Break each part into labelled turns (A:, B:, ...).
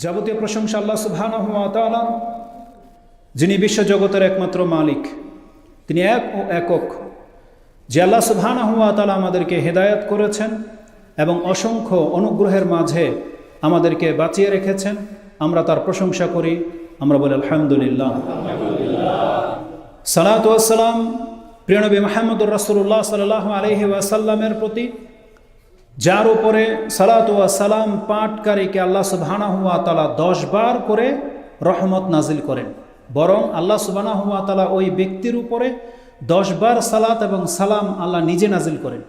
A: যাবতীয় প্রশংসা আল্লাহ সুবহানাহু ওয়া তাআলা, যিনি বিশ্বজগতের একমাত্র মালিক। তিনি এক ও একক। যে আল্লাহ সুবহানাহু ওয়া তাআলা আমাদেরকে হেদায়েত করেছেন এবং অসংখ্য অনুগ্রহের মাঝে আমাদেরকে বাঁচিয়ে রেখেছেন, আমরা তার প্রশংসা করি। আমরা বলি আলহামদুলিল্লাহ। সালাতু ওয়াস সালাম প্রিয় নবী মুহাম্মদুর রাসূলুল্লাহ সাল্লাল্লাহু আলাইহি ওয়াসাল্লামের প্রতি, যার উপরে সালাতু ওয়াস সালাম পাঠকারীকে আল্লাহ সুবহানাহু ওয়া তাআলা 10 বার করে রহমত নাজিল করেন। বরং আল্লাহ সুবহানাহু ওয়া তাআলা ওই ব্যক্তির উপরে 10 বার সালাত এবং সালাম আল্লাহ নিজে নাজিল করেন।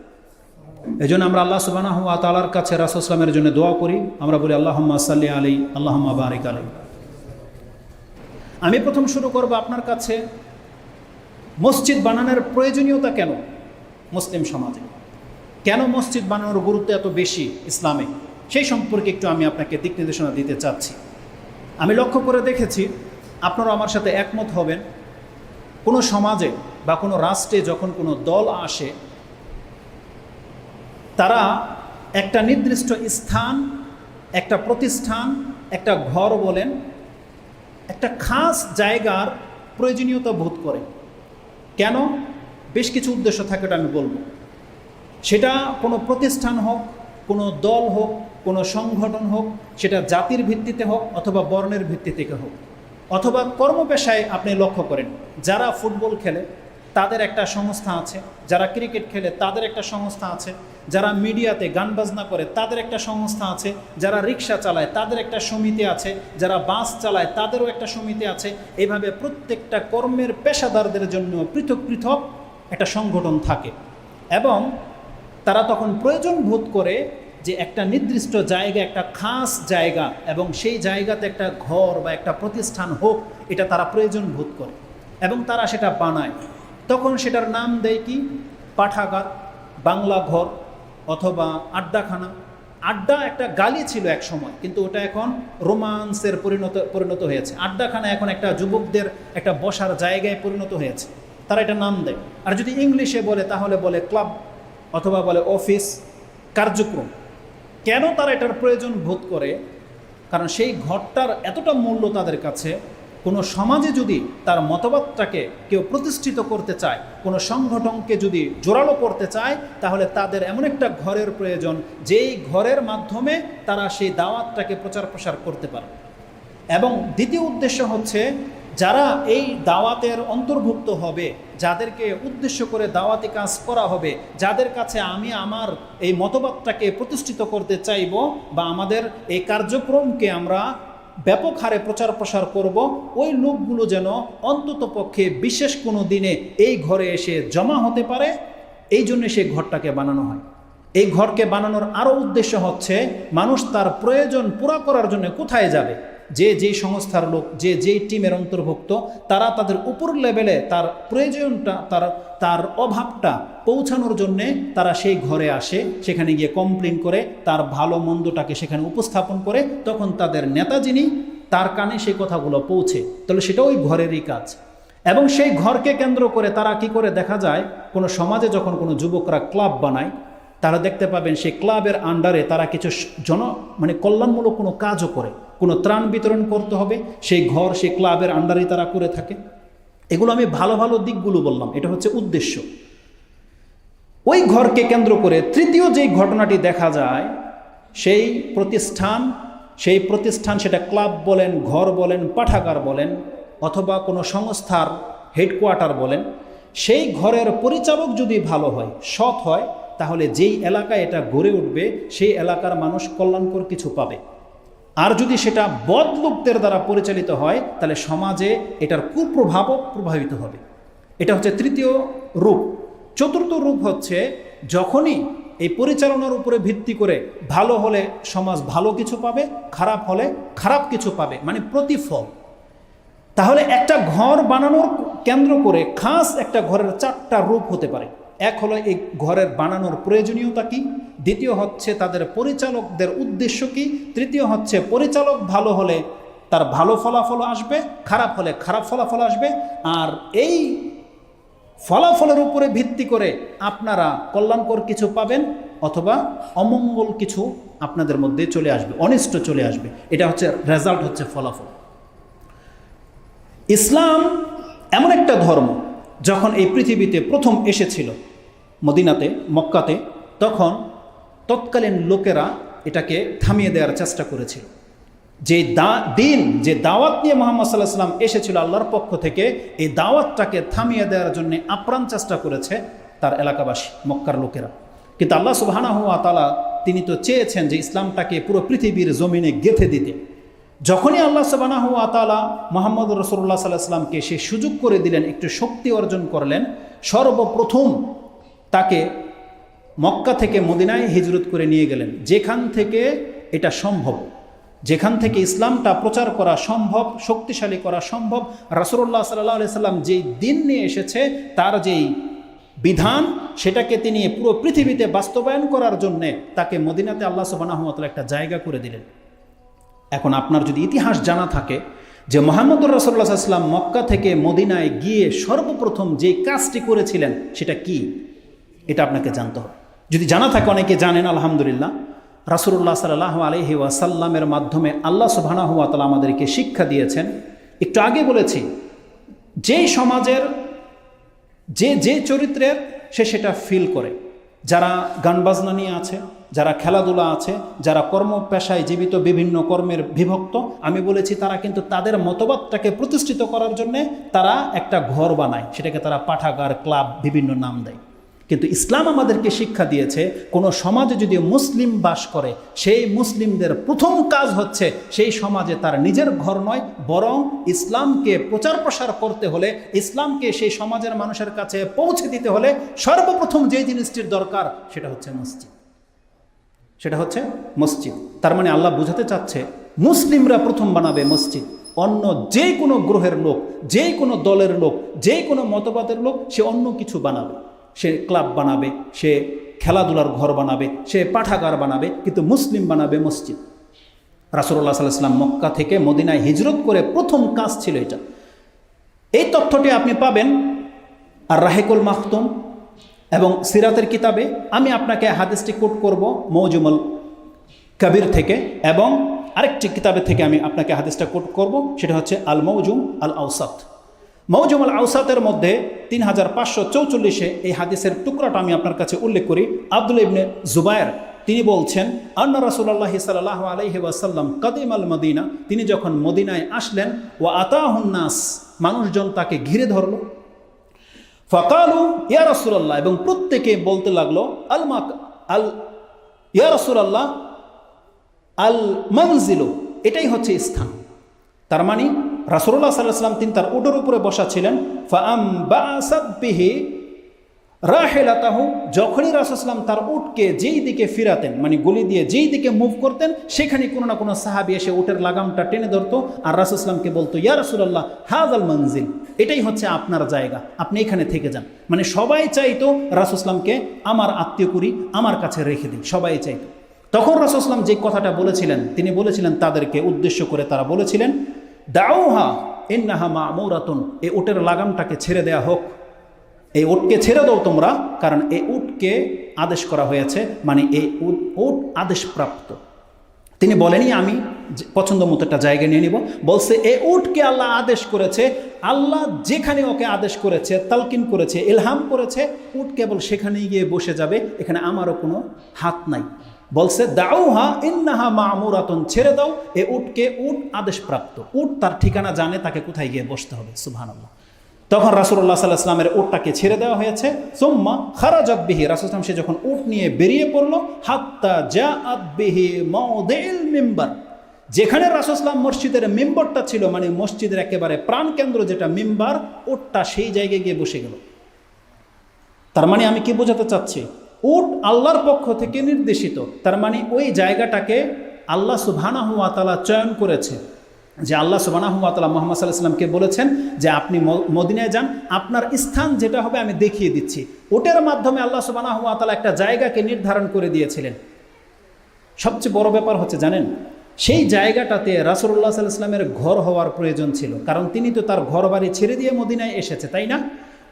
A: এজন্য আমরা আল্লাহ সুবহানাহু ওয়া তাআলার কাছে রাসূল সাল্লাল্লাহু আলাইহি ওয়াসাল্লামের জন্য দোয়া করি। আমরা বলি আল্লাহুম্মা সাল্লি আলাইহি আল্লাহুম্মা বারিক আলাইহি। আমি প্রথম শুরু করব আপনার কাছে মসজিদ বানানোর প্রয়োজনীয়তা কেন মুসলিম সমাজে, কেন মসজিদ বানানোর গুরুত্ব এত বেশি ইসলামে, সেই সম্পর্কে একটু আমি আপনাকে দিক নির্দেশনা দিতে চাচ্ছি। আমি লক্ষ্য করে দেখেছি, আপনারা আমার সাথে একমত হবেন, কোনো সমাজে বা কোনো রাষ্ট্রে যখন কোনো দল আসে, তারা একটা নির্দিষ্ট স্থান, একটা প্রতিষ্ঠান, একটা ঘর বলেন, একটা খাস জায়গার প্রয়োজনীয়তা বোধ করে। কেন? বেশ কিছু উদ্দেশ্য থাকে, এটা আমি বলবো। সেটা কোনো প্রতিষ্ঠান হোক, কোনো দল হোক, কোনো সংগঠন হোক, সেটা জাতির ভিত্তিতে হোক অথবা বর্ণের ভিত্তিতে হোক, অথবা কর্মপেশায় আপনি লক্ষ্য করেন, যারা ফুটবল খেলে তাদের একটা সংস্থা আছে, যারা ক্রিকেট খেলে তাদের একটা সংস্থা আছে, যারা মিডিয়াতে গান বাজনা করে তাদের একটা সংস্থা আছে, যারা রিক্সা চালায় তাদের একটা সমিতি আছে, যারা বাস চালায় তাদেরও একটা সমিতি আছে। এইভাবে প্রত্যেকটা কর্মের পেশাদারদের জন্য পৃথক পৃথক একটা সংগঠন থাকে এবং তারা তখন প্রয়োজন বোধ করে যে একটা নির্দিষ্ট জায়গা, একটা খাস জায়গা, এবং সেই জায়গাতে একটা ঘর বা একটা প্রতিষ্ঠান হোক, এটা তারা প্রয়োজন বোধ করে এবং তারা সেটা বানায়। তখন সেটার নাম দেয় কি? পাঠাগার, বাংলা ঘর অথবা আড্ডাখানা। আড্ডা একটা গালি ছিল এক সময়, কিন্তু ওটা এখন রোমান্সের পরিণত হয়েছে। আড্ডাখানা এখন একটা যুবকদের একটা বসার জায়গায় পরিণত হয়েছে, তারা এটা নাম দেয়। আর যদি ইংলিশে বলে তাহলে বলে ক্লাব অথবা বলে অফিস, কার্যক্রম। কেন তারা এটার প্রয়োজন বোধ করে? কারণ সেই ঘরটার এতটা মূল্য তাদের কাছে। কোনো সমাজে যদি তার মতবাদটাকে কেউ প্রতিষ্ঠিত করতে চায়, কোনো সংগঠনকে যদি জোরালো করতে চায়, তাহলে তাদের এমন একটা ঘরের প্রয়োজন, যেই ঘরের মাধ্যমে তারা সেই দাওয়াতটাকে প্রচার প্রসার করতে পারে। এবং দ্বিতীয় উদ্দেশ্য হচ্ছে, যারা এই দাওয়াতের অন্তর্ভুক্ত হবে, যাদেরকে উদ্দেশ্য করে দাওয়াতি কাজ করা হবে, যাদের কাছে আমি আমার এই মতবাদটাকে প্রতিষ্ঠিত করতে চাইব বা আমাদের এই কার্যক্রমকে আমরা ব্যাপক হারে প্রচার প্রসার করব, ওই লোকগুলো যেন অন্তত পক্ষে বিশেষ কোনো দিনে এই ঘরে এসে জমা হতে পারে। এই জন্য সেই ঘরটাকে বানানো হয়। এই ঘরকে বানানোর আরও উদ্দেশ্য হচ্ছে, মানুষ তার প্রয়োজন পুরা করার জন্য কোথায় যাবে, যে যেই সংস্থার লোক, যে যেই টিমের অন্তর্ভুক্ত, তারা তাদের উপর লেভেলে তার প্রয়োজনটা, তার অভাবটা পৌঁছানোর জন্যে তারা সেই ঘরে আসে, সেখানে গিয়ে কমপ্লেন করে, তার ভালো মন্দটাকে সেখানে উপস্থাপন করে। তখন তাদের নেতা যিনি, তার কানে সেই কথাগুলো পৌঁছে, তাহলে সেটা ওই ঘরেরই কাজ। এবং সেই ঘরকে কেন্দ্র করে তারা কি করে, দেখা যায় কোনো সমাজে যখন কোনো যুবকরা ক্লাব বানায়, তারা দেখতে পাবেন সেই ক্লাবের আন্ডারে তারা কিছু কল্যাণমূলক কোনো কাজও করে, কোনো ত্রাণ বিতরণ করতে হবে, সেই ঘর সেই ক্লাবের আন্ডারেই তারা করে থাকে। এগুলো আমি ভালো ভালো দিকগুলো বললাম, এটা হচ্ছে উদ্দেশ্য। ওই ঘরকে কেন্দ্র করে তৃতীয় যেই ঘটনাটি দেখা যায়, সেই প্রতিষ্ঠান সেটা ক্লাব বলেন, ঘর বলেন, পাঠাগার বলেন অথবা কোনো সংস্থার হেডকোয়ার্টার বলেন, সেই ঘরের পরিচালক যদি ভালো হয়, সৎ হয়, তাহলে যেই এলাকায় এটা গড়ে উঠবে সেই এলাকার মানুষ কল্যাণকর কিছু পাবে। আর যদি সেটা বদ লোকদের দ্বারা পরিচালিত হয়, তাহলে সমাজে এটার কুপ্রভাবও প্রভাবিত হবে। এটা হচ্ছে তৃতীয় রূপ। চতুর্থ রূপ হচ্ছে, যখনই এই পরিচালনার উপরে ভিত্তি করে ভালো হলে সমাজ ভালো কিছু পাবে, খারাপ হলে খারাপ কিছু পাবে, মানে প্রতিফল। তাহলে একটা ঘর বানানোর কেন্দ্র করে খাস একটা ঘরের 4টা রূপ হতে পারে। এক হলো এই ঘরের বানানোর প্রয়োজনীয়তা কি, দ্বিতীয় হচ্ছে তাদের পরিচালকদের উদ্দেশ্য কি, তৃতীয় হচ্ছে পরিচালক ভালো হলে তার ভালো ফলাফল আসবে, খারাপ হলে খারাপ ফলাফল আসবে। আর এই ফলাফলের উপরে ভিত্তি করে আপনারা কল্যাণকর কিছু পাবেন, অথবা অমঙ্গল কিছু আপনাদের মধ্যে চলে আসবে, অনিষ্ট চলে আসবে। এটা হচ্ছে রেজাল্ট, হচ্ছে ফলাফল। ইসলাম এমন একটা ধর্ম, যখন এই পৃথিবীতে প্রথম এসেছিল মদিনাতে, মক্কাতে, তখন তৎকালীন লোকেরা এটাকে থামিয়ে দেওয়ার চেষ্টা করেছিল। যে দিন, যে দাওয়াত নিয়ে মুহাম্মদ সাল্লাল্লাহু আলাইহি ওয়াসাল্লাম এসেছিল আল্লাহর পক্ষ থেকে, এই দাওয়াতটাকে থামিয়ে দেওয়ার জন্য আপ্রাণ চেষ্টা করেছে তার এলাকাবাসী, মক্কার লোকেরা। কিন্তু আল্লাহ সুবহানাহু ওয়া তাআলা তিনি তো চেয়েছেন যে ইসলামটাকে পুরো পৃথিবীর জমিনে গেঁথে দিতে। যখনই আল্লাহ সুবহানাহু ওয়া তাআলা মুহাম্মদ রাসূলুল্লাহ সাল্লাল্লাহু আলাইহি ওয়াসাল্লামকে সে সুযোগ করে দিলেন, একটু শক্তি অর্জন করলেন, সর্বপ্রথম তাকে মক্কা থেকে মদিনায় হিজরত করে নিয়ে গেলেন, যেখান থেকে এটা সম্ভব, যেখান থেকে ইসলামটা প্রচার করা সম্ভব, শক্তিশালী করা সম্ভব। রাসূলুল্লাহ সাল্লাল্লাহু আলাইহি ওয়াসাল্লাম যেই দিন নিয়ে এসেছে, তার যেই বিধান, সেটাকে তিনি পুরো পৃথিবীতে বাস্তবায়ন করার জন্যে তাকে মদিনাতে আল্লাহ সুবহানাহু ওয়া তাআলা একটা জায়গা করে দিলেন। এখন আপনার যদি ইতিহাস জানা থাকে যে মুহাম্মদুর রাসূলুল্লাহ সাল্লাল্লাহু আলাইহি ওয়াসাল্লাম মক্কা থেকে মদিনায় গিয়ে সর্বপ্রথম যেই কাজটি করেছিলেন সেটা কি, এটা আপনাকে জানতে হবে। যদি জানা থাকে, অনেকে জানেন আলহামদুলিল্লাহ, রাসূলুল্লাহ সাল্লাল্লাহু আলাইহি ওয়াসাল্লামের মাধ্যমে আল্লাহ সুবহানাহু ওয়া তাআলা আমাদেরকে শিক্ষা দিয়েছেন। একটু আগে বলেছি, যেই সমাজের যে চরিত্রের সে সেটা ফিল করে, যারা গান বাজনা নিয়ে আছে, যারা খেলাধুলা আছে, যারা কর্ম পেশায় জীবিত, বিভিন্ন কর্মের বিভক্ত, আমি বলেছি তারা কিন্তু তাদের মতবাদটাকে প্রতিষ্ঠিত করার জন্যে তারা একটা ঘর বানায়, সেটাকে তারা পাঠাগার, ক্লাব, বিভিন্ন নাম দেয়। কিন্তু ইসলাম আমাদেরকে শিক্ষা দিয়েছে, কোনো সমাজে যদি মুসলিম বাস করে, সেই মুসলিমদের প্রথম কাজ হচ্ছে সেই সমাজে তার নিজের ঘর নয়, বরং ইসলামকে প্রচার প্রসার করতে হলে, ইসলামকে সেই সমাজের মানুষের কাছে পৌঁছে দিতে হলে সর্বপ্রথম যে জিনিসটির দরকার সেটা হচ্ছে মসজিদ, সেটা হচ্ছে মসজিদ। তার মানে আল্লাহ বোঝাতে চাচ্ছে মুসলিমরা প্রথম বানাবে মসজিদ, অন্য যে কোনো গ্রহের লোক, যে কোনো দলের লোক, যে কোনো মতবাদের লোক সে অন্য কিছু বানাবে, সে ক্লাব বানাবে, সে খেলাধুলার ঘর বানাবে, সে পাঠাগার বানাবে, কিন্তু মুসলিম বানাবে মসজিদ। রাসূলুল্লাহ সাল্লাল্লাহু আলাইহি ওয়াসাল্লাম মক্কা থেকে মদিনায় হিজরত করে প্রথম কাজ ছিল এটা। এই তথ্যটি আপনি পাবেন আর রাহিকুল মাখতুম এবং সিরাতের কিতাবে। আমি আপনাকে হাদিসটি কোট করব মওজুমুল কবির থেকে, এবং আরেকটি কিতাবে থেকে আমি আপনাকে হাদিসটা কোট করব, সেটা হচ্ছে আল মওজুম আল আওসাত। মওজুম আল আওসাতের মধ্যে 3544 এই হাদিসের টুকরাটা আমি আপনার কাছে উল্লেখ করি। আব্দুল্লাহ ইবনে জুবায়ের তিনি বলছেন, আন্না রাসূলুল্লাহ সাল্লাল্লাহু আলাইহি ওয়াসাল্লাম কাদিমাল মদিনা, তিনি যখন মদিনায় আসলেন, ওয়া আতাহুন নাস, মানুষজন তাকে ঘিরে ধরল। ফাকালু ইয়া রাসূলুল্লাহ, এবং প্রত্যেকে বলতে লাগলো ইয়া রাসূলুল্লাহ আল মানজিলু, এটাই হচ্ছে স্থান। তার মানে রাসূলুল্লাহ সাল্লাল্লাহু আলাইহি ওয়াসাল্লাম তিনি তার উটের উপরে বসা ছিলেন। ফাআমবাসাত বিহি রাহিলাতাহু, যখনই রাসূল সাল্লাল্লাহু আলাইহি ওয়াসাল্লাম তার উটকে যেই দিকে ফিরাতেন, মানে গলি দিয়ে যেই দিকে মুভ করতেন, সেখানে কোনো না কোনো সাহাবী এসে উটের লাগামটা টেনে ধরতো আর রাসূল সাল্লাল্লাহু আলাইহি ওয়াসাল্লামকে বলতো, ইয়া রাসূলুল্লাহ হাযাল মানজিল, এটাই হচ্ছে আপনার জায়গা, আপনি এখানে থেকে যান। মানে সবাই চাইতো রাসূল সাল্লাল্লাহু আলাইহি ওয়াসাল্লামকে আমার আত্মীয় করি, আমার কাছে রেখে দিই, সবাই চাইতো। তখন রাসূল সাল্লাল্লাহু আলাইহি ওয়াসাল্লাম যে কথাটা বলেছিলেন, তিনি বলেছিলেন তাদেরকে উদ্দেশ্য করে, তারা বলেছিলেন, দাউহা ইন্নাহা মা'মুরাতুন, এই উটের লাগামটাকে ছেড়ে দেয়া হোক, এই উটকে ছেড়ে দাও তোমরা, কারণ এই উটকে আদেশ করা হয়েছে, মানে এই উট আদেশপ্রাপ্ত। তিনি বলেনি আমি পছন্দ মতো একটা জায়গা নিয়ে নিব, বলছে এই উটকে আল্লাহ আদেশ করেছে, আল্লাহ যেখানে ওকে আদেশ করেছে, তালকিন করেছে, ইলহাম করেছে, উট কেবল সেখানেই গিয়ে বসে যাবে, এখানে আমারও কোনো হাত নাই। বলছে দাউহা ইন্নাহা মা'মুরাতুন, ছেড়ে দাও এ উটকে, উট আদেশপ্রাপ্ত, উট তার ঠিকানা জানে, তাকে কোথায় গিয়ে বসতে হবে। সুবহানাল্লাহ। তখন রাসূলুল্লাহ সাল্লাল্লাহু আলাইহি ওয়াসাল্লামের উটটাকে ছেড়ে দেওয়া হয়েছে। সুম্মা খারাজাত বিহি, রাসূল সাল্লাল্লাহু আলাইহি ওয়াসাল্লাম সে যখন উট নিয়ে বেরিয়ে পড়লো, হাত্তা জাআত বিহি মাওদিল মিম্বার, যেখানে রাসূল সাল্লাল্লাহু আলাইহি ওয়াসাল্লাম মসজিদের মিম্বরটা ছিল, মানে মসজিদের একেবারে প্রাণকেন্দ্র যেটা মিম্বার, উটটা সেই জায়গায় গিয়ে বসে গেল। তার মানে আমি কি বোঝাতে চাচ্ছি, উট আল্লাহর পক্ষ থেকে নির্দেশিত, তার মানে ওই জায়গাটাকে আল্লাহ সুবহানাহু ওয়া তাআলা চয়ন করেছে। যে আল্লাহ সুবহানাহু ওয়া তাআলা মুহাম্মদ সাল্লাল্লাহু আলাইহি ওয়াসাল্লামকে বলেছেন যে আপনি মদিনায় যান, আপনার স্থান যেটা হবে আমি দেখিয়ে দিচ্ছি। উটের মাধ্যমে আল্লাহ সুবহানাহু ওয়া তাআলা একটা জায়গাকে নির্ধারণ করে দিয়েছিলেন। সবচেয়ে বড় ব্যাপার হচ্ছে জানেন, সেই জায়গাটাতে রাসূলুল্লাহ সাল্লাল্লাহু আলাইহি ওয়াসাল্লামের ঘর হওয়ার প্রয়োজন ছিল, কারণ তিনি তো তার ঘর বাড়ি ছেড়ে দিয়ে মদিনায় এসেছে, তাই না?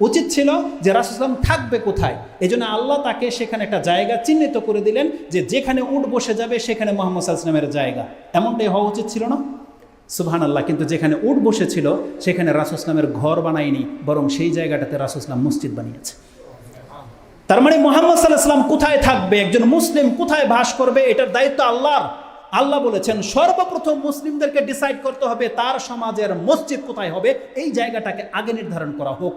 A: উচিত ছিল যে রাসূল সাল্লাল্লাহু আলাইহি ওয়াসাল্লাম থাকবে কোথায়। এই জন্য আল্লাহ তাকে সেখানে একটা জায়গা চিহ্নিত করে দিলেন যে যেখানে উট বসে যাবে সেখানে মুহাম্মদ সাল্লাল্লাহু আলাইহি ওয়াসাল্লামের জায়গা। এমনটাই হওয়া উচিত ছিল না? সুবহানাল্লাহ। কিন্তু যেখানে উট বসেছিল সেখানে রাসূল সাল্লাল্লাহু আলাইহি ওয়াসাল্লামের ঘর বানায়নি, বরং সেই জায়গাটাতে রাসূল সাল্লাল্লাহু আলাইহি ওয়াসাল্লাম মসজিদ বানিয়েছে। তার মানে মুহাম্মদ সাল্লাল্লাহু আলাইহি ওয়াসাল্লাম কোথায় থাকবে, একজন মুসলিম কোথায় বাস করবে, এটার দায়িত্ব আল্লাহর। আল্লাহ বলেছেন সর্বপ্রথম মুসলিমদেরকে ডিসাইড করতে হবে তার সমাজের মসজিদ কোথায় হবে, এই জায়গাটাকে আগে নির্ধারণ করা হোক।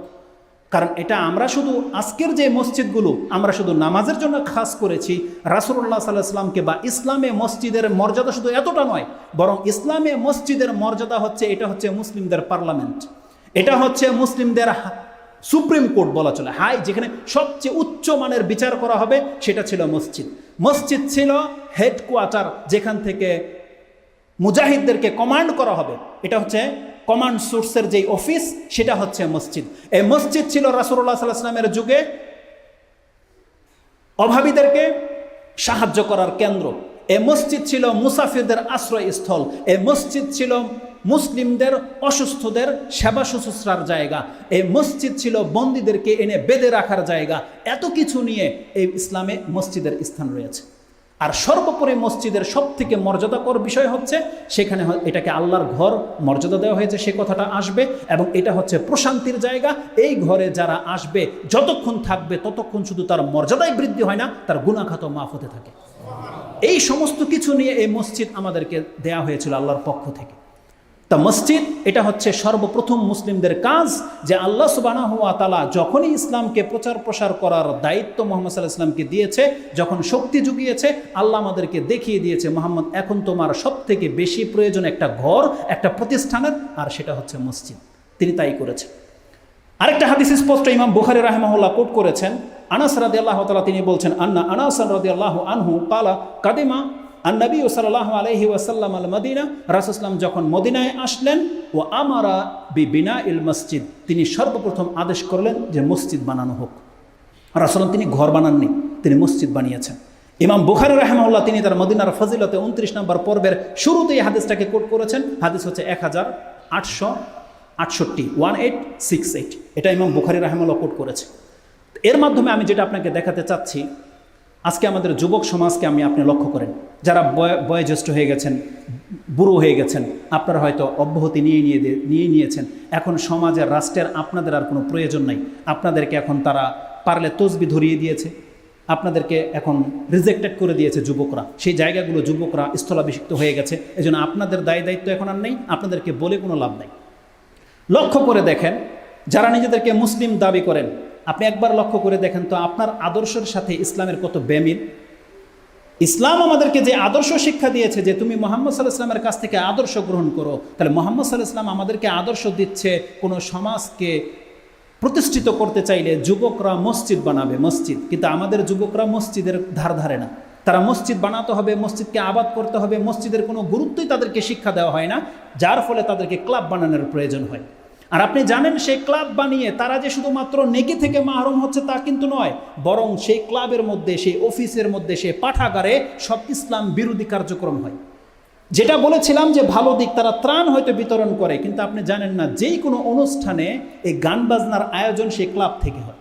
A: কারণ এটা আমরা শুধু আজকের যে মসজিদগুলো আমরা শুধু নামাজের জন্য খাস করেছি, রাসূলুল্লাহ সাল্লাল্লাহু আলাইহি ওয়াসাল্লামকে বা ইসলামে মসজিদের মর্যাদা শুধু এতটা নয়, বরং ইসলামে মসজিদের মর্যাদা হচ্ছে এটা হচ্ছে মুসলিমদের পার্লামেন্ট, এটা হচ্ছে মুসলিমদের সুপ্রিম কোর্ট বলা চলে, হাই, যেখানে সবচেয়ে উচ্চ মানের বিচার করা হবে সেটা ছিল মসজিদ। মসজিদ ছিল হেডকোয়ার্টার, যেখান থেকে মুজাহিদদেরকে কমান্ড করা হবে, এটা হচ্ছে কমান্ড সোর্সের যেই অফিস, সেটা হচ্ছে মসজিদ। এই মসজিদ ছিল রাসূলুল্লাহ সাল্লাল্লাহু আলাইহি ওয়াসাল্লামের যুগে অভাবীদেরকে সাহায্য করার কেন্দ্র। এই মসজিদ ছিল মুসাফিরদের আশ্রয়স্থল। এই মসজিদ ছিল মুসলিমদের অসুস্থদের সেবা শুশ্রূষার জায়গা। এই মসজিদ ছিল বন্দীদেরকে এনে বেঁধে রাখার জায়গা। এত কিছু নিয়ে এই ইসলামে মসজিদের স্থান রয়েছে। আর সর্বোপরি মসজিদের সব থেকে মর্যাদাকর বিষয় হচ্ছে সেখানে এটাকে আল্লাহর ঘর মর্যাদা দেওয়া হয়েছে, সে কথাটা আসবে, এবং এটা হচ্ছে প্রশান্তির জায়গা। এই ঘরে যারা আসবে যতক্ষণ থাকবে ততক্ষণ শুধু তার মর্যাদায় বৃদ্ধি হয় না, তার গুনাহখাত মাফ হতে থাকে। এই সমস্ত কিছু নিয়ে এই মসজিদ আমাদেরকে দেয়া হয়েছিল আল্লাহর পক্ষ থেকে। তা মসজিদ এটা হচ্ছে সর্বপ্রথম মুসলিমদের কাজ, যে আল্লাহ সুবহানাহু ওয়া তাআলা যখনই ইসলামকে প্রচার প্রসার করার দায়িত্ব মুহাম্মদ সাল্লাল্লাহু আলাইহি ওয়াসাল্লামকে দিয়েছে, যখন শক্তি জুগিয়েছে, আল্লাহ আমাদেরকে দেখিয়ে দিয়েছে মুহাম্মদ এখন তোমার সব থেকে বেশি প্রয়োজন একটা ঘর, একটা প্রতিষ্ঠানের, আর সেটা হচ্ছে মসজিদ। তিনি তাই করেছেন। আরেকটা হাদিস স্পষ্ট ইমাম বুখারী রাহিমাহুল্লাহ কোট করেছেন, আনাস রাদিয়াল্লাহু তাআলা তিনি বলছেন, আন্না আনাস রাদিয়াল্লাহু আনহু ক্বালা কাদিমা আন-নবী সাল্লাল্লাহু আলাইহি ওয়াসাল্লাম আল-মদিনা, রাসূল সাল্লাল্লাহু যখন মদিনায় আসলেন, ও আমারা বিবিনাইল মসজিদ, তিনি সর্বপ্রথম আদেশ করলেন যে মসজিদ বানানো হোক। রাসূল তিনি ঘর বানাননি, তিনি মসজিদ বানিয়েছেন। ইমাম বুখারী রাহিমাহুল্লাহ তিনি তার মদিনার ফজিলতে 29 নম্বর পর্বের শুরুতেই এই হাদিসটাকে কোট করেছেন। হাদিস হচ্ছে 1868 এটা ইমাম বুখারী রাহিমাহুল্লাহ কোট করেছে। এর মাধ্যমে আমি যেটা আপনাকে দেখাতে চাচ্ছি, আজকে আমাদের যুবক সমাজকে আপনি লক্ষ্য করেন, যারা বয়োজ্যেষ্ঠ হয়ে গেছেন, বুড়ো হয়ে গেছেন, আপনারা হয়তো অব্যাহতি নিয়েছেন। এখন সমাজের, রাষ্ট্রের আপনাদের আর কোনো প্রয়োজন নাই। আপনাদেরকে এখন তারা পারলে তসবি ধরিয়ে দিয়েছে, আপনাদেরকে এখন রিজেক্টেড করে দিয়েছে যুবকরা। সেই জায়গাগুলো যুবকরা স্থলাভিষিক্ত হয়ে গেছে। এজন্য আপনাদের দায়িত্ব এখন আর নেই, আপনাদেরকে বলে কোনো লাভ নেই। লক্ষ্য করে দেখেন, যারা নিজেদেরকে মুসলিম দাবি করেন, আপনি একবার লক্ষ্য করে দেখেন তো আপনার আদর্শের সাথে ইসলামের কত বেমিল। ইসলাম আমাদেরকে যে আদর্শ শিক্ষা দিয়েছে যে তুমি মুহাম্মদ সাল্লাল্লাহু আলাইহি ওয়াসাল্লামের কাছ থেকে আদর্শ গ্রহণ করো, তাহলে মুহাম্মদ সাল্লাল্লাহু আলাইহি ওয়াসাল্লাম আমাদেরকে আদর্শ দিচ্ছে কোনো সমাজকে প্রতিষ্ঠিত করতে চাইলে যুবকরা মসজিদ বানাবে, মসজিদ। কিন্তু আমাদের যুবকরা মসজিদের ধারে না। তারা মসজিদ বানাতে হবে, মসজিদকে আবাদ করতে হবে, মসজিদের কোনো গুরুত্বই তাদেরকে শিক্ষা দেওয়া হয় না, যার ফলে তাদেরকে ক্লাব বানানোর প্রয়োজন হয়। আর আপনি জানেন সেই ক্লাব বানিয়ে তারা যে শুধুমাত্র নেকি থেকে মাহরুম হচ্ছে তা কিন্তু নয়, বরং সেই ক্লাবের মধ্যে, সেই অফিসের মধ্যে, সেই পাঠাগারে সব ইসলাম বিরোধী কার্যক্রম হয়। যেটা বলেছিলাম যে ভালো দিক, তারা ত্রাণ হয়তো বিতরণ করে, কিন্তু আপনি জানেন না যেই কোনো অনুষ্ঠানে এই গান বাজনার আয়োজন সেই ক্লাব থেকে হয়।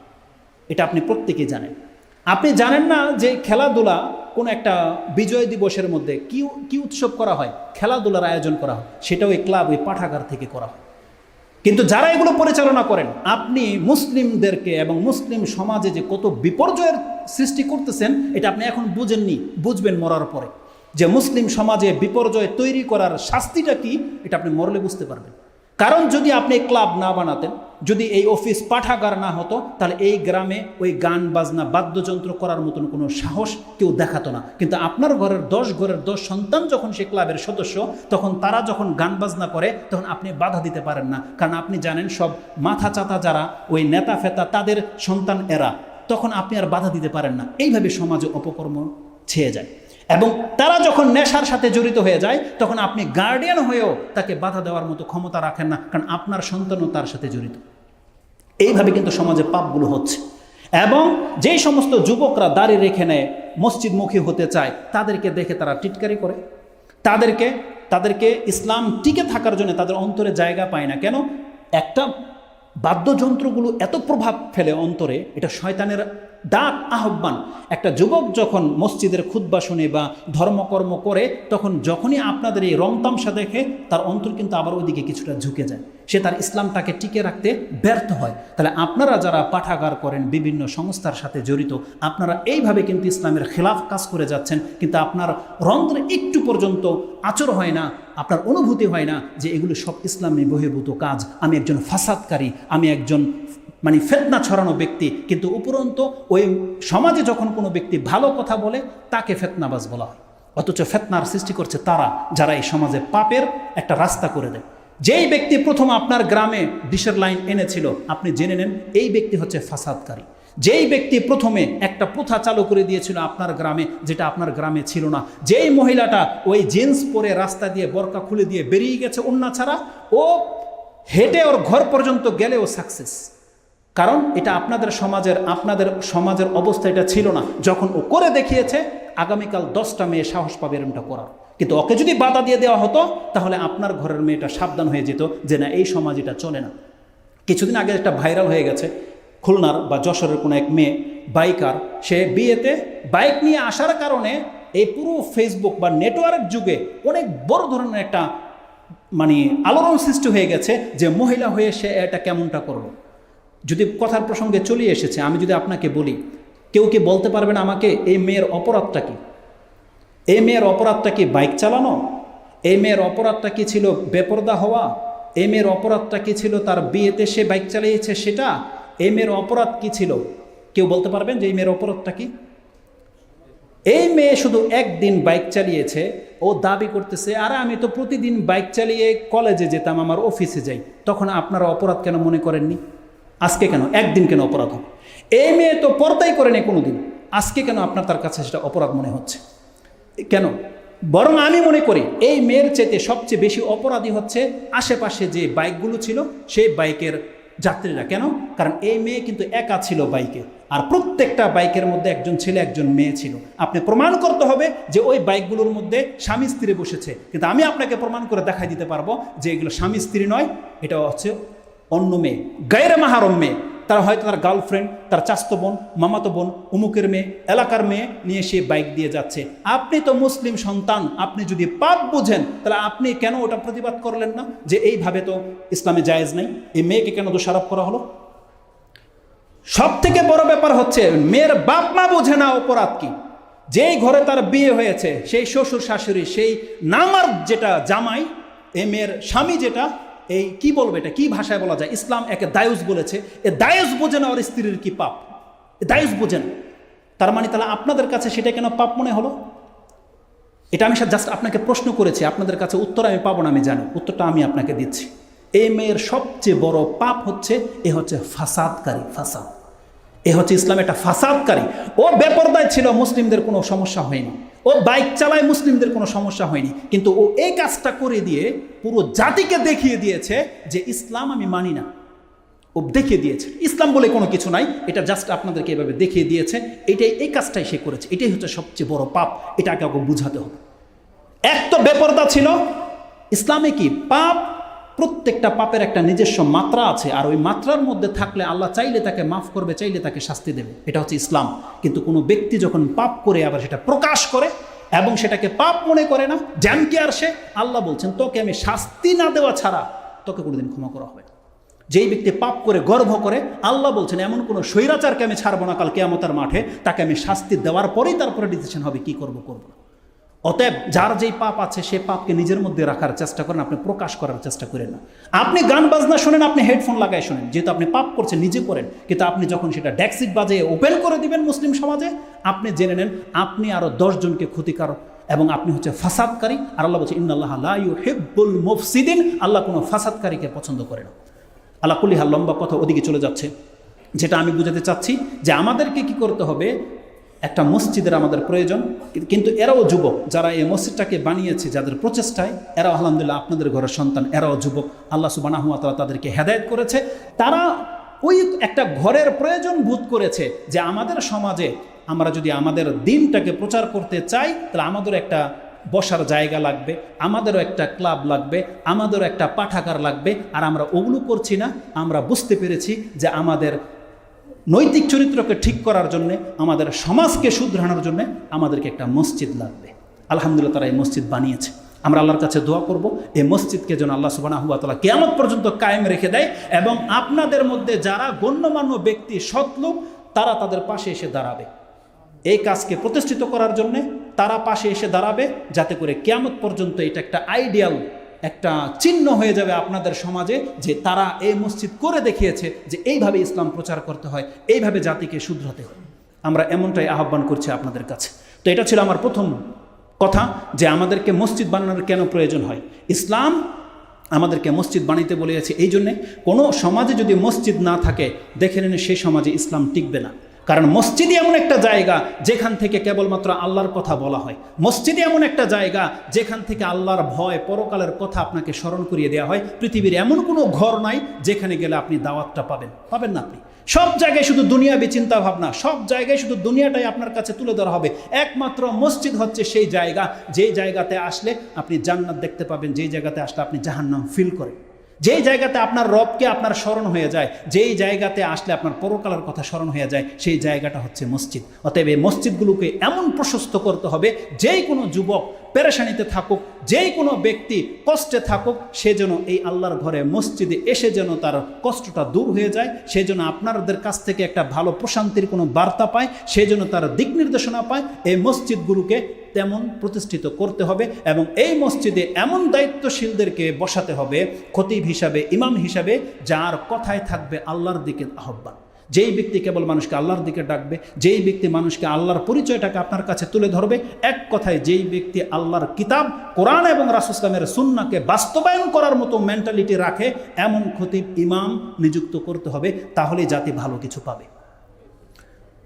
A: এটা আপনি প্রত্যেকেই জানেন। আপনি জানেন না যে খেলাধুলা কোনো একটা বিজয় দিবসের মধ্যে কি উৎসব করা হয়, খেলাধুলার আয়োজন করা হয়, সেটাও এই ক্লাব, ওই পাঠাগার থেকে করা হয়। কিন্তু যারা এগুলো পরিচালনা করেন, আপনি মুসলিমদেরকে এবং মুসলিম সমাজে যে কত বিপর্যয়ের সৃষ্টি করতেছেন, এটা আপনি এখন বুঝেননি, বুঝবেন মরার পরে। যে মুসলিম সমাজে বিপর্যয় তৈরি করার শাস্তিটা কি, এটা আপনি মরলে বুঝতে পারবেন। কারণ যদি আপনি ক্লাব না বানাতেন, যদি এই অফিস পাঠাগার না হতো, তাহলে এই গ্রামে ওই গান বাজনা বাদ্যযন্ত্র করার মতন কোনো সাহস কেউ দেখাতো না। কিন্তু আপনার ঘরের 10 ঘরের 10 সন্তান যখন সে ক্লাবের সদস্য, তখন তারা যখন গান বাজনা করে, তখন আপনি বাধা দিতে পারেন না। কারণ আপনি জানেন সব মাথা চাতা যারা, ওই নেতা ফেতা, তাদের সন্তান এরা, তখন আপনি আর বাধা দিতে পারেন না। এইভাবে সমাজে অপকর্ম ছেয়ে যায়। এবং তারা যখন নেশার সাথে জড়িত হয়ে যায়, তখন আপনি গার্ডিয়ান হয়েও তাকে বাধা দেওয়ার মতো ক্ষমতা রাখেন না, কারণ আপনার সন্তানও তার সাথে জড়িত। এইভাবে কিন্তু সমাজে পাপগুলো হচ্ছে। এবং যেই সমস্ত যুবকরা দাড়ি রেখে নেয়, মসজিদমুখী হতে চায়, তাদেরকে দেখে তারা টিটকারি করে, তাদেরকে ইসলাম টিকে থাকার জন্য তাদের অন্তরে জায়গা পায় না। কেন? একটা বাদ্যযন্ত্রগুলো এত প্রভাব ফেলে অন্তরে, এটা শয়তানের ডাক, আহ্বান। একটা যুবক যখন মসজিদের খুতবা শুনে বা ধর্মকর্ম করে, তখন যখনই আপনাদের এই রংতামশা দেখে, তার অন্তর কিন্তু আবার ওইদিকে কিছুটা ঝুঁকে যায়, সে তার ইসলামটাকে টিকে রাখতে ব্যর্থ হয়। তাহলে আপনারা যারা পাঠাগার করেন, বিভিন্ন সংস্থার সাথে জড়িত, আপনারা এইভাবে কিন্তু ইসলামের খেলাফ কাজ করে যাচ্ছেন, কিন্তু আপনার রন্ধ্রে একটু পর্যন্ত আচর হয় না, আপনার অনুভূতি হয় না যে এগুলো সব ইসলামী বহির্ভূত কাজ, আমি একজন ফাসাদকারী, আমি একজন ফিতনা ছড়ানো ব্যক্তি। কিন্তু উপরন্তু ওই সমাজে যখন কোনো ব্যক্তি ভালো কথা বলে, তাকে ফিতনাবাজ বলা হয়, অথচ ফিতনার সৃষ্টি করছে তারা, যারা এই সমাজে পাপের একটা রাস্তা করে দেয়। যেই ব্যক্তি প্রথম আপনার গ্রামে ডিশের লাইন এনেছিল, আপনি জেনে নেন এই ব্যক্তি হচ্ছে ফাসাদকারী। যেই ব্যক্তি প্রথমে একটা প্রথা চালু করে দিয়েছিল আপনার গ্রামে, যেটা আপনার গ্রামে ছিল না, যেই মহিলাটা ওই জিন্স পরে রাস্তা দিয়ে বোরকা খুলে দিয়ে বেরিয়ে গেছে ওন্না ছাড়া, ও হেঁটে ওর ঘর পর্যন্ত গেলেও সাকসেস। কারণ এটা আপনাদের সমাজের অবস্থা এটা ছিল না। যখন ও করে দেখিয়েছে, আগামীকাল 10টা মেয়ে সাহস পাবে এরকমটা করার। কিন্তু ওকে যদি বাধা দিয়ে দেওয়া হতো, তাহলে আপনার ঘরের মেয়েটা সাবধান হয়ে যেত যে না, এই সমাজ এটা চলে না। কিছুদিন আগে একটা ভাইরাল হয়ে গেছে, খুলনার বা যশোরের কোনো এক মেয়ে বাইকার, সে বিয়েতে বাইক নিয়ে আসার কারণে এই পুরো ফেসবুক বা নেটওয়ার্ক যুগে অনেক বড় ধরনের একটা আলোড়ন সৃষ্টি হয়ে গেছে যে মহিলা হয়ে সে এটা কেমনটা করলো। যদি কথার প্রসঙ্গে চলে এসেছে, আমি যদি আপনাকে বলি, কেউ কি বলতে পারবেন আমাকে এই মেয়ের অপরাধটা কি? এই মেয়ের অপরাধটা কি বাইক চালানো? এই মেয়ের অপরাধটা কি ছিল বেপরদা হওয়া? এই মেয়ের অপরাধটা কি ছিল তার বিয়েতে সে বাইক চালিয়েছে সেটা? এই মেয়ের অপরাধ কি ছিল? কেউ বলতে পারবেন যে এই মেয়ের অপরাধটা কি? এই মেয়ে শুধু একদিন বাইক চালিয়েছে, ও দাবি করতেছে আরে আমি তো প্রতিদিন বাইক চালিয়ে কলেজে যেতাম, আমার অফিসে যাই। তখন আপনারা অপরাধ কেন মনে করেননি? আজকে কেন একদিন কেন অপরাধ হবে? এই মেয়ে তো পর্দাই করেনি কোনোদিন, আজকে কেন আপনার তার কাছে সেটা অপরাধ মনে হচ্ছে কেন? বরং আমি মনে করি এই মেয়ের চাইতে সবচেয়ে বেশি অপরাধী হচ্ছে আশেপাশে যে বাইকগুলো ছিল সেই বাইকের যাত্রীরা। কেন? কারণ এই মেয়ে কিন্তু একা ছিল বাইকে, আর প্রত্যেকটা বাইকের মধ্যে একজন ছেলে একজন মেয়ে ছিল। আপনি প্রমাণ করতে হবে যে ওই বাইকগুলোর মধ্যে স্বামী স্ত্রী বসেছে, কিন্তু আমি আপনাকে প্রমাণ করে দেখাই দিতে পারবো যে এগুলো স্বামী স্ত্রী নয়, এটা হচ্ছে অন্য মেয়ে, গায়রে মাহরম মেয়ে। তারা হয়তো তার গার্লফ্রেন্ড, তার চাস্তো বোন, মামাতো বোন, অমুকের মেয়ে, এলাকার মেয়ে নিয়ে সে বাইক দিয়ে যাচ্ছে। আপনি তো মুসলিম সন্তান, আপনি যদি পাপ বুঝেন, তাহলে আপনি কেন ওটা প্রতিবাদ করলেন না যে এইভাবে তো ইসলামে জায়েজ নেই? এই মেয়েকে কেন দোষারোপ করা হলো? সব থেকে বড় ব্যাপার হচ্ছে মেয়ের বাপ মা বোঝে না অপরাধ কি। যেই ঘরে তার বিয়ে হয়েছে, সেই শ্বশুর শাশুড়ি, সেই নামার যেটা জামাই, এই মেয়ের স্বামী যেটা, এই কি বলবো, এটা কি ভাষায় বলা যায়? ইসলাম একে দায়ুস বলেছে। এ দায়ুস বোঝে না ওর স্ত্রীর কি পাপ, এ দায়ুস বোঝে না। তার তাহলে আপনাদের কাছে সেটা কেন পাপ মনে হলো? এটা আমি জাস্ট আপনাকে প্রশ্ন করেছি, আপনাদের কাছে উত্তর আমি পাবো না, আমি জানি। উত্তরটা আমি আপনাকে দিচ্ছি। এই মেয়ের সবচেয়ে বড় পাপ হচ্ছে এ হচ্ছে ফাসাদকারী, ফাসাদ। এ হচ্ছে ইসলাম একটা ফাসাদকারী। ও বেপরদায় ছিল, মুসলিমদের কোনো সমস্যা হয়নি। ও বাইক চালায়, মুসলিমদের কোনো সমস্যা হয়নি। কিন্তু ও এই কাজটা করে দিয়ে পুরো জাতিকে দেখিয়ে দিয়েছে যে ইসলাম আমি মানি না। ও দেখিয়ে দিয়েছে ইসলাম বলে কোনো কিছু নাই, এটা জাস্ট আপনাদেরকে এভাবে দেখিয়ে দিয়েছে। এই কাজটাই সে করেছে। এটাই হচ্ছে সবচেয়ে বড় পাপ। এটা আগে ওকে বুঝাতে হবে। এক তো বেপরদা ছিল। ইসলামে কি পাপ, প্রত্যেকটা পাপের একটা নিজস্ব মাত্রা আছে, আর ওই মাত্রার মধ্যে থাকলে আল্লাহ চাইলে তাকে মাফ করবে, চাইলে তাকে শাস্তি দেবে। এটা হচ্ছে ইসলাম। কিন্তু কোনো ব্যক্তি যখন পাপ করে আবার সেটা প্রকাশ করে এবং সেটাকে পাপ মনে করে না, জানকে আর সে, আল্লাহ বলছেন তোকে আমি শাস্তি না দেওয়া ছাড়া তোকে কোনোদিন ক্ষমা করা হবে না। যেই ব্যক্তি পাপ করে গর্ব করে, আল্লাহ বলছেন এমন কোনো স্বৈরাচারকে আমি ছাড়বো না কাল কিয়ামতের মাঠে, তাকে আমি শাস্তি দেওয়ার পরেই তারপরে ডিসিশন হবে কি করব না। অতএব যার যেই পাপ আছে সে পাপকে নিজের মধ্যে রাখার চেষ্টা করেন, আপনি প্রকাশ করার চেষ্টা করেন না। আপনি গান বাজনা শোনেন, আপনি হেডফোন লাগাই শোনেন, যেহেতু আপনি পাপ করছেন নিজে করেন। কিন্তু আপনি যখন সেটা ড্যাক্সিট বাজিয়ে ওপেন করে দিবেন মুসলিম সমাজে, আপনি জেনে নেন আপনি আরো 10 জনকে ক্ষতিকারক এবং আপনি হচ্ছে ফাসাদকারী। আর আল্লাহ বলছে ইন্নাল্লাহা লা ইউহিব্বুল মুফসিদিন, আল্লাহ কোনো ফাসাদকারীকে পছন্দ করে না। আল্লাহ কুল্লি হাল, লম্বা কথা ওদিকে চলে যাচ্ছে। যেটা আমি বুঝাতে চাচ্ছি যে আমাদেরকে কি করতে হবে, একটা মসজিদের আমাদের প্রয়োজন। কিন্তু এরাও যুবক, যারা এই মসজিদটাকে বানিয়েছে, যাদের প্রচেষ্টায়, এরাও আলহামদুলিল্লাহ আপনাদের ঘরের সন্তান, এরাও যুবক। আল্লাহ সুবহানাহু ওয়া তাআলা তাদেরকে হেদায়েত করেছে। তারা ওই একটা ঘরের প্রয়োজন বোধ করেছে যে আমাদের সমাজে আমরা যদি আমাদের দিনটাকে প্রচার করতে চাই, তাহলে আমাদের একটা বসার জায়গা লাগবে, আমাদেরও একটা ক্লাব লাগবে, আমাদেরও একটা পাঠাগার লাগবে। আর আমরা ওগুলো করছি না, আমরা বুঝতে পেরেছি যে আমাদের নৈতিক চরিত্রকে ঠিক করার জন্যে, আমাদের সমাজকে শুধরানোর জন্যে আমাদেরকে একটা মসজিদ লাগবে। আলহামদুলিল্লাহ তারা এই মসজিদ বানিয়েছে। আমরা আল্লাহর কাছে দোয়া করব এই মসজিদকে যেন আল্লাহ সুবহানাহু ওয়া তাআলা কিয়ামত পর্যন্ত কায়েম রেখে দেয়, এবং আপনাদের মধ্যে যারা গণ্যমান্য ব্যক্তি, সৎলোক, তারা তাদের পাশে এসে দাঁড়াবে। এই কাজকে প্রতিষ্ঠিত করার জন্যে তারা পাশে এসে দাঁড়াবে, যাতে করে কিয়ামত পর্যন্ত এটা একটা আইডিয়াল, একটা চিহ্ন হয়ে যাবে আপনাদের সমাজে, যে তারা এই মসজিদ করে দেখিয়েছে যে এইভাবে ইসলাম প্রচার করতে হয়, এইভাবে জাতিকে শুধরাতে হয়। আমরা এমনটাই আহ্বান করছি আপনাদের কাছে। তো এটা ছিল আমার প্রথম কথা, যে আমাদেরকে মসজিদ বানানোর কেন প্রয়োজন হয়। ইসলাম আমাদেরকে মসজিদ বানাইতে বলেছে এই জন্যে, কোনো সমাজে যদি মসজিদ না থাকে দেখে নিন সেই সমাজে ইসলাম টিকবে না। কারণ মসজিদই এমন একটা জায়গা যেখান থেকে কেবলমাত্র আল্লাহর কথা বলা হয়। মসজিদই এমন একটা জায়গা যেখান থেকে আল্লাহর ভয়, পরকালের কথা আপনাকে স্মরণ করিয়ে দেওয়া হয়। পৃথিবীর এমন কোনো ঘর নাই যেখানে গেলে আপনি দাওয়াতটা পাবেন না। আপনি সব জায়গায় শুধু দুনিয়াবী চিন্তা ভাবনা, সব জায়গায় শুধু দুনিয়াটাই আপনার কাছে তুলে ধরা হবে। একমাত্র মসজিদ হচ্ছে সেই জায়গা, যেই জায়গাতে আসলে আপনি জান্নাত দেখতে পাবেন, যেই জায়গাতে আসলে আপনি জাহান্নাম ফিল করেন, যেই জায়গাতে আপনার রবকে আপনার স্মরণ হয়ে যায়, যেই জায়গাতে আসলে আপনার পরকালের কথা স্মরণ হয়ে যায়, সেই জায়গাটা হচ্ছে মসজিদ। অতএব এই মসজিদগুলোকে এমন প্রশস্ত করতে হবে, যেই কোনো যুবক পেরেশানিতে থাকুক, যেই কোনো ব্যক্তি কষ্টে থাকুক, সে যেন এই আল্লাহর ঘরে মসজিদে এসে যেন তার কষ্টটা দূর হয়ে যায়, সে যেন আপনাদের কাছ থেকে একটা ভালো প্রশান্তির কোনো বার্তা পায়, সে যেন তার দিক নির্দেশনা পায়। এই মসজিদগুলোকে তেমন প্রতিষ্ঠিত করতে হবে, এবং এই মসজিদে এমন দায়িত্বশীলদেরকে বসাতে হবে খতিব হিসাবে, ইমাম হিসাবে, যার কথায় থাকবে আল্লাহর দিকে আহ্বান। যেই ব্যক্তি কেবল মানুষকে আল্লাহর দিকে ডাকবে, যেই ব্যক্তি মানুষকে আল্লাহর পরিচয়টাকে আপনার কাছে তুলে ধরবে, এক কথায় যেই ব্যক্তি আল্লাহর কিতাব, কোরআন এবং রাসূল সাল্লাল্লাহু আলাইহি ওয়াসাল্লামের সুন্নাহকে বাস্তবায়ন করার মতো মেন্টালিটি রাখে, এমন খতিব, ইমাম নিযুক্ত করতে হবে। তাহলে জাতি ভালো কিছু পাবে।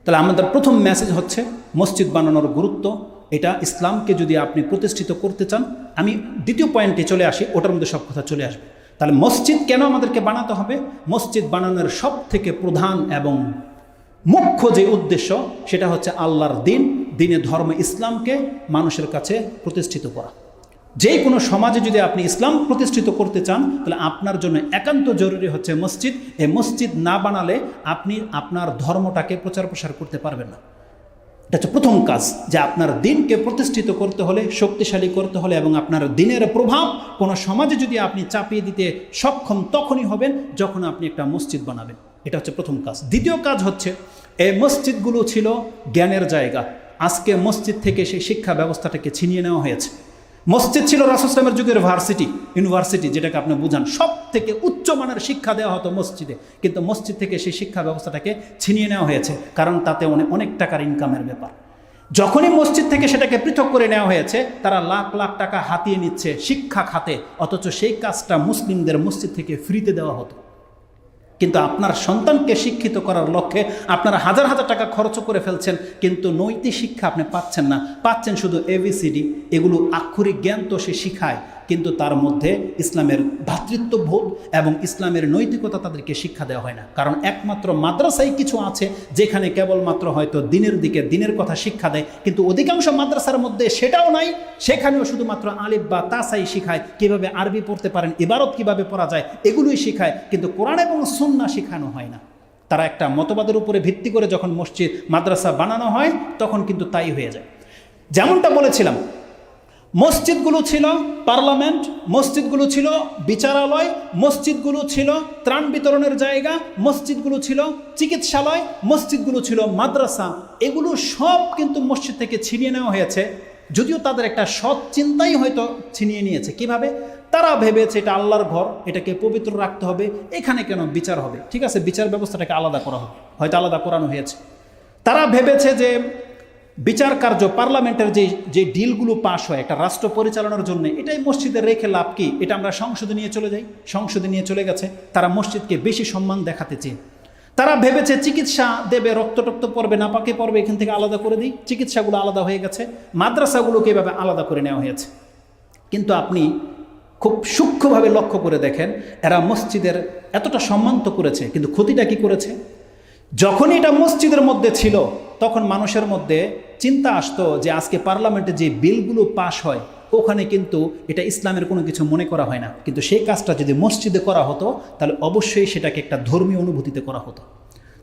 A: তাহলে আমাদের প্রথম মেসেজ হচ্ছে মসজিদ বানানোর গুরুত্ব। এটা ইসলামকে যদি আপনি প্রতিষ্ঠিত করতে চান, আমি দ্বিতীয় পয়েন্টে চলে আসি, ওটার মধ্যে সব কথা চলে আসবে। তাহলে মসজিদ কেন আমাদেরকে বানাতে হবে? মসজিদ বানানোর সব থেকে প্রধান এবং মুখ্য যে উদ্দেশ্য, সেটা হচ্ছে আল্লাহর দিনে ধর্ম ইসলামকে মানুষের কাছে প্রতিষ্ঠিত করা। যে কোনো সমাজে যদি আপনি ইসলাম প্রতিষ্ঠিত করতে চান, তাহলে আপনার জন্য একান্ত জরুরি হচ্ছে মসজিদ। এই মসজিদ না বানালে আপনি আপনার ধর্মটাকে প্রচার প্রসার করতে পারবেন না। এটা হচ্ছে প্রথম কাজ, যে আপনার দিনকে প্রতিষ্ঠিত করতে হলে, শক্তিশালী করতে হলে, এবং আপনার দিনের প্রভাব কোনো সমাজে যদি আপনি চাপিয়ে দিতে সক্ষম, তখনই হবেন যখন আপনি একটা মসজিদ বানাবেন। এটা হচ্ছে প্রথম কাজ। দ্বিতীয় কাজ হচ্ছে, এই মসজিদগুলো ছিল জ্ঞানের জায়গা। আজকে মসজিদ থেকে সেই শিক্ষা ব্যবস্থাটাকে ছিনিয়ে নেওয়া হয়েছে। মসজিদ ছিল রাসূল সাল্লাল্লাহু আলাইহি ওয়াসাল্লামের যুগের ইউনিভার্সিটি, যেটাকে আপনি বুঝান, সব থেকে উচ্চমানের শিক্ষা দেওয়া হতো মসজিদে। কিন্তু মসজিদ থেকে সেই শিক্ষা ব্যবস্থাটাকে ছিনিয়ে নেওয়া হয়েছে, কারণ তাতে অনেক টাকার ইনকামের ব্যাপার। যখনই মসজিদ থেকে সেটাকে পৃথক করে নেওয়া হয়েছে, তারা লাখ লাখ টাকা হাতিয়ে নিচ্ছে শিক্ষা খাতে, অথচ সেই কাজটা মুসলিমদের মসজিদ থেকে ফ্রিতে দেওয়া হতো। কিন্তু আপনার সন্তানকে শিক্ষিত করার লক্ষ্যে আপনারা হাজার হাজার টাকা খরচ করে ফেলছেন, কিন্তু নৈতিক শিক্ষা আপনি পাচ্ছেন না। পাচ্ছেন শুধু ABCD, এগুলো আক্ষরিক জ্ঞান তো সে শিখায়, কিন্তু তার মধ্যে ইসলামের ভ্রাতৃত্ববোধ এবং ইসলামের নৈতিকতা তাদেরকে শিক্ষা দেওয়া হয় না। কারণ একমাত্র মাদ্রাসায় কিছু আছে যেখানে কেবলমাত্র হয়তো দিনের কথা শিক্ষা দেয়, কিন্তু অধিকাংশ মাদ্রাসার মধ্যে সেটাও নাই। সেখানেও শুধুমাত্র আলিফ বা তাসাই শিখায়, কীভাবে আরবি পড়তে পারেন, ইবারত কীভাবে পড়া যায়, এগুলোই শিখায়, কিন্তু কোরআন এবং সুন্নাহ শেখানো হয় না। তারা একটা মতবাদের উপরে ভিত্তি করে যখন মসজিদ মাদ্রাসা বানানো হয়, তখন কিন্তু তাই হয়ে যায়। যেমনটা বলেছিলাম, মসজিদগুলো ছিল পার্লামেন্ট, মসজিদগুলো ছিল বিচারালয়, মসজিদগুলো ছিল ত্রাণ বিতরণের জায়গা, মসজিদগুলো ছিল চিকিৎসালয়, মসজিদগুলো ছিল মাদ্রাসা। এগুলো সব কিন্তু মসজিদ থেকে ছিনিয়ে নেওয়া হয়েছে, যদিও তাদের একটা সৎ চিন্তাই হয়তো ছিনিয়ে নিয়েছে। কিভাবে? তারা ভেবেছে এটা আল্লাহর ঘর, এটাকে পবিত্র রাখতে হবে, এখানে কেন বিচার হবে? ঠিক আছে, বিচার ব্যবস্থাটাকে আলাদা করা হবে, হয়তো আলাদা করানো হয়েছে। তারা ভেবেছে যে বিচার কার্য, পার্লামেন্টের যে ডিলগুলো পাশ হয় একটা রাষ্ট্র পরিচালনার জন্য, এটাই মসজিদে রেখে লাভ কি? এটা আমরা সংসদে নিয়ে চলে যাই। সংসদে নিয়ে চলে গেছে। তারা মসজিদকে বেশি সম্মান দেখাতে চেয়ে তারা ভেবেছে চিকিৎসা দেবে, রক্ত পড়বে, নাপাকে পড়বে, এখান থেকে আলাদা করে দিই। চিকিৎসাগুলো আলাদা হয়ে গেছে, মাদ্রাসাগুলোকে এভাবে আলাদা করে নেওয়া হয়েছে। কিন্তু আপনি খুব সূক্ষ্মভাবে লক্ষ্য করে দেখেন, এরা মসজিদের এতটা সম্মান তো করেছে, কিন্তু ক্ষতিটা কি করেছে? যখনই এটা মসজিদের মধ্যে ছিল, তখন মানুষের মধ্যে চিন্তা আসতো যে আজকে পার্লামেন্টে যে বিলগুলো পাশ হয় ওখানে কিন্তু এটা ইসলামের কোনো কিছু মনে করা হয় না, কিন্তু সেই কাজটা যদি মসজিদে করা হতো তাহলে অবশ্যই সেটাকে একটা ধর্মীয় অনুভূতিতে করা হতো।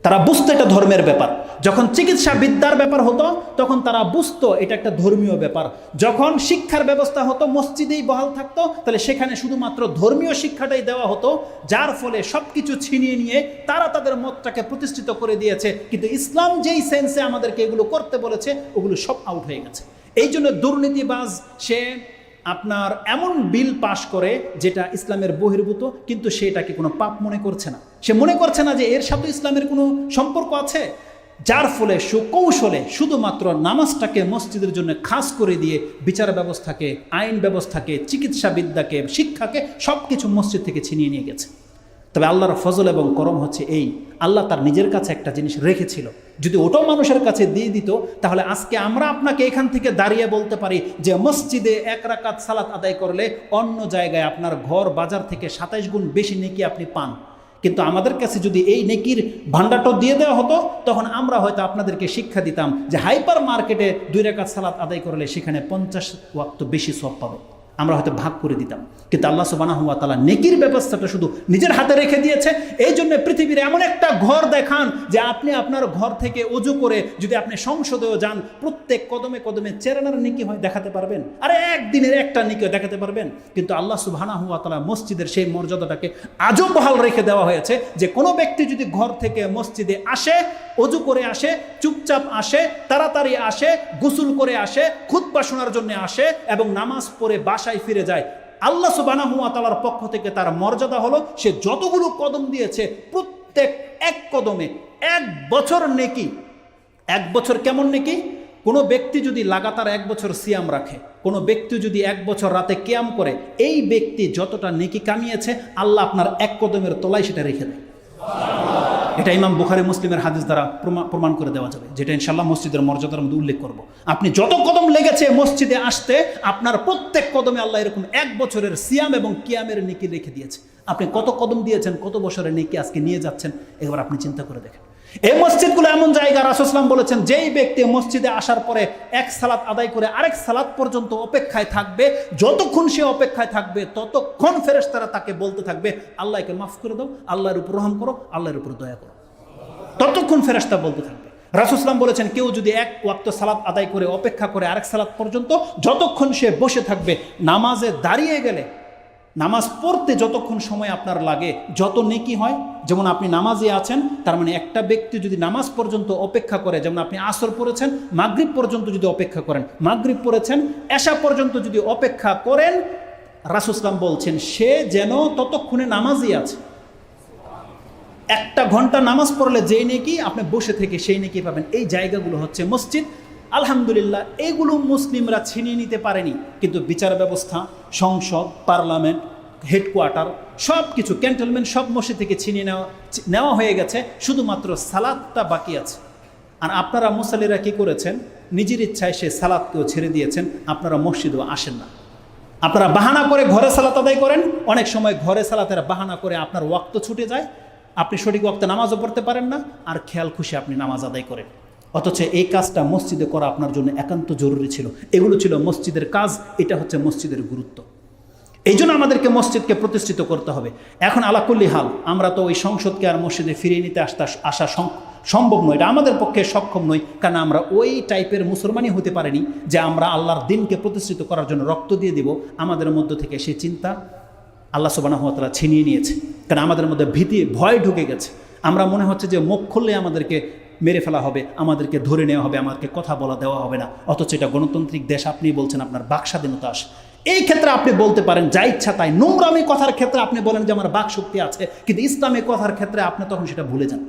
A: তারা বুঝতো এটা ধর্মের ব্যাপার। যখন চিকিৎসা বিদ্যার ব্যাপার হতো তখন তারা বুঝতো এটা একটা ধর্মীয় ব্যাপার। যখন শিক্ষার ব্যবস্থা হতো মসজিদেই বহাল থাকতো, তাহলে সেখানে শুধুমাত্র ধর্মীয় শিক্ষাটাই দেওয়া হতো, যার ফলে সব কিছু ছিনিয়ে নিয়ে তারা তাদের মতটাকে প্রতিষ্ঠিত করে দিয়েছে। কিন্তু ইসলাম যেই সেন্সে আমাদেরকে এগুলো করতে বলেছে ওগুলো সব আউট হয়ে গেছে। এই জন্য দুর্নীতিবাজ সে আপনার এমন বিল পাশ করে যেটা ইসলামের বহির্ভূত, কিন্তু সেটাকে কোনো পাপ মনে করছে না। সে মনে করছে না যে এর সাথে ইসলামের কোনো সম্পর্ক আছে, যার ফলে সুকৌশলে শুধুমাত্র নামাজটাকে মসজিদের জন্য খাস করে দিয়ে বিচার ব্যবস্থাকে, আইন ব্যবস্থাকে, চিকিৎসা বিদ্যাকে, শিক্ষাকে সব কিছু মসজিদ থেকে ছিনিয়ে নিয়ে গেছে। তবে আল্লাহর ফজল এবং করম হচ্ছে এই, আল্লাহ তার নিজের কাছে একটা জিনিস রেখেছিল, যদি ওটাও মানুষের কাছে দিয়ে দিত তাহলে আজকে আমরা আপনাকে এখান থেকে দাঁড়িয়ে বলতে পারি যে মসজিদে 1 রাকাত সালাত আদায় করলে অন্য জায়গায় আপনার ঘর বাজার থেকে 27 গুণ বেশি নেকি আপনি পান। কিন্তু আমাদের কাছে যদি এই নেকির ভান্ডারটা দিয়ে দেওয়া হতো তখন আমরা হয়তো আপনাদেরকে শিক্ষা দিতাম যে হাইপার মার্কেটে 2 রাকাত সালাত আদায় করলে সেখানে 50 ওয়াক্ত বেশি সওয়াব পাবে, আমরা হয়তো ভাগ করে দিতাম। কিন্তু আল্লাহ সুবহানাহু ওয়া তাআলা নেকির ব্যবস্থাটা শুধু নিজের হাতে রেখে দিয়েছে। এই জন্য পৃথিবীর এমন একটা ঘর দেখান যে আপনি আপনার ঘর থেকে ওযু করে যদি আপনি সংসদেও যান প্রত্যেক কদমে কদমে চেরানার নেকি হয় দেখাতে পারবেন, আরে একদিনের একটা নেকি দেখাতে পারবেন। কিন্তু আল্লাহ সুবহানাহু ওয়া তাআলা মসজিদের সেই মর্যাদাটাকে আজও বহাল রেখে দেওয়া হয়েছে যে কোনো ব্যক্তি যদি ঘর থেকে মসজিদে আসে, ওযু করে আসে, চুপচাপ আসে, তাড়াতাড়ি আসে, গোসল করে আসে, খুতবা শোনার জন্য আসে এবং নামাজ পড়ে বাসায় ফিরে যায়, আল্লাহ সুবহানাহু ওয়া তাআলার পক্ষ থেকে তার মর্যাদা হলো সে যতগুলো কদম দিয়েছে প্রত্যেক এক কদমে 1 বছর নেকি। 1 বছর কেমন নেকি? কোনো ব্যক্তি যদি লাগাতার 1 বছর সিয়াম রাখে, কোনো ব্যক্তি যদি 1 বছর রাতে কিয়াম করে, এই ব্যক্তি যতটা নেকি কামিয়েছে আল্লাহ আপনার 1 কদমের তলায় সেটা রেখে দেয়। এটা ইমাম বুখারী মুসলিমের হাদিস দ্বারা প্রমাণ করে দেওয়া যাবে, যেটা ইনশাআল্লাহ মসজিদের মর্যাদার মধ্যে উল্লেখ করব। আপনি যত কদম লেগেছে মসজিদে আসতে আপনার প্রত্যেক কদমে আল্লাহ এরকম 1 বছরের সিয়াম এবং কিয়ামের নেকি রেখে দিয়েছে। আপনি কত কদম দিয়েছেন, কত বছরের নেকি আজকে নিয়ে যাচ্ছেন, এবার আপনি চিন্তা করে দেখেন। এই মসজিদগুলো এমন জায়গা, রাসূল সাল্লাল্লাহু আলাইহি ওয়াসাল্লাম বলেছেন যেই ব্যক্তি মসজিদে আসার পরে 1 সালাত আদায় করে আরেক সালাত পর্যন্ত অপেক্ষায় থাকবে, যতক্ষণ সে অপেক্ষায় থাকবে ততক্ষণ ফেরেশতারা তাকে বলতে থাকবে আল্লাহকে মাফ করে দাও, আল্লাহর উপর রহম করো, আল্লাহর উপর দয়া করো, ততক্ষণ ফেরেশতা বলতে থাকবে। রাসূল সাল্লাল্লাহু আলাইহি ওয়াসাল্লাম বলেছেন কেউ যদি 1 ওয়াক্ত সালাত আদায় করে অপেক্ষা করে আরেক সালাত পর্যন্ত, যতক্ষণ সে বসে থাকবে, নামাজে দাঁড়িয়ে গেলে নামাজ পড়তে যতক্ষণ সময় আপনার লাগে যত নেকি হয়, যেমন আপনি নামাজে আছেন, তার মানে একটা ব্যক্তি যদি নামাজ পর্যন্ত অপেক্ষা করে, যেমন আপনি আসর পড়েছেন, মাগরিব পর্যন্ত যদি অপেক্ষা করেন, মাগরিব পড়েছেন, এশা পর্যন্ত যদি অপেক্ষা করেন, রাসূল সাল্লাল্লাহু আলাইহি ওয়াসাল্লাম বলছেন সে যেন ততক্ষণে নামাজই আছে। 1 ঘন্টা নামাজ পড়লে যেই নেকি আপনি বসে থেকে সেই নেকি পাবেন। এই জায়গাগুলো হচ্ছে মসজিদ। আলহামদুলিল্লাহ এগুলো মুসলিমরা ছিনিয়ে নিতে পারেনি, কিন্তু বিচার ব্যবস্থা, সংসদ, পার্লামেন্ট, হেডকোয়ার্টার সব কিছু, ক্যান্টনমেন্ট সব মসজিদ থেকে ছিনিয়ে নেওয়া হয়ে গেছে, শুধুমাত্র সালাতটা বাকি আছে। আর আপনারা মুসাল্লিরা কি করেছেন, নিজের ইচ্ছায় সে সালাতকেও ছেড়ে দিয়েছেন, আপনারা মসজিদেও আসেন না। আপনারা বাহানা করে ঘরে সালাত আদায় করেন, অনেক সময় ঘরে সালাতের বাহানা করে আপনার ওয়াক্ত ছুটে যায়, আপনি সঠিক ওয়াক্তে নামাজও পড়তে পারেন না, আর খেয়াল খুশি আপনি নামাজ আদায় করেন। অথচ এই কাজটা মসজিদে করা আপনার জন্য একান্ত জরুরি ছিল। এগুলো ছিল মসজিদের কাজ, এটা হচ্ছে মসজিদের গুরুত্ব। এই জন্য আমাদেরকে মসজিদকে প্রতিষ্ঠিত করতে হবে। এখন আলাকুল্লি হাল আমরা তো ওই সংসদকে আর মসজিদে ফিরিয়ে নিতে আসা সম্ভব নয়, এটা আমাদের পক্ষে সক্ষম নই, কারণ আমরা ওই টাইপের মুসলমানই হতে পারিনি যে আমরা আল্লাহর দিনকে প্রতিষ্ঠিত করার জন্য রক্ত দিয়ে দিব। আমাদের মধ্য থেকে সেই চিন্তা আল্লাহ সুবহানাহু ওয়া তাআলা ছিনিয়ে নিয়েছে, কারণ আমাদের মধ্যে ভীতি, ভয় ঢুকে গেছে। আমরা মনে হচ্ছে যে মুখ খুললে আমাদেরকে মেরে ফেলা হবে, আমাদেরকে ধরে নেওয়া হবে, আমাদেরকে কথা বলা দেওয়া হবে না। অথচ এটা গণতান্ত্রিক দেশ, আপনি বলছেন আপনার বাক স্বাধীনতা আসে। এই ক্ষেত্রে আপনি বলতে পারেন যা ইচ্ছা তাই, নোংরামি কথার ক্ষেত্রে আপনি বলেন যে আমার বাক শক্তি আছে, কিন্তু ইসলামী কথার ক্ষেত্রে আপনি তখন সেটা ভুলে যান।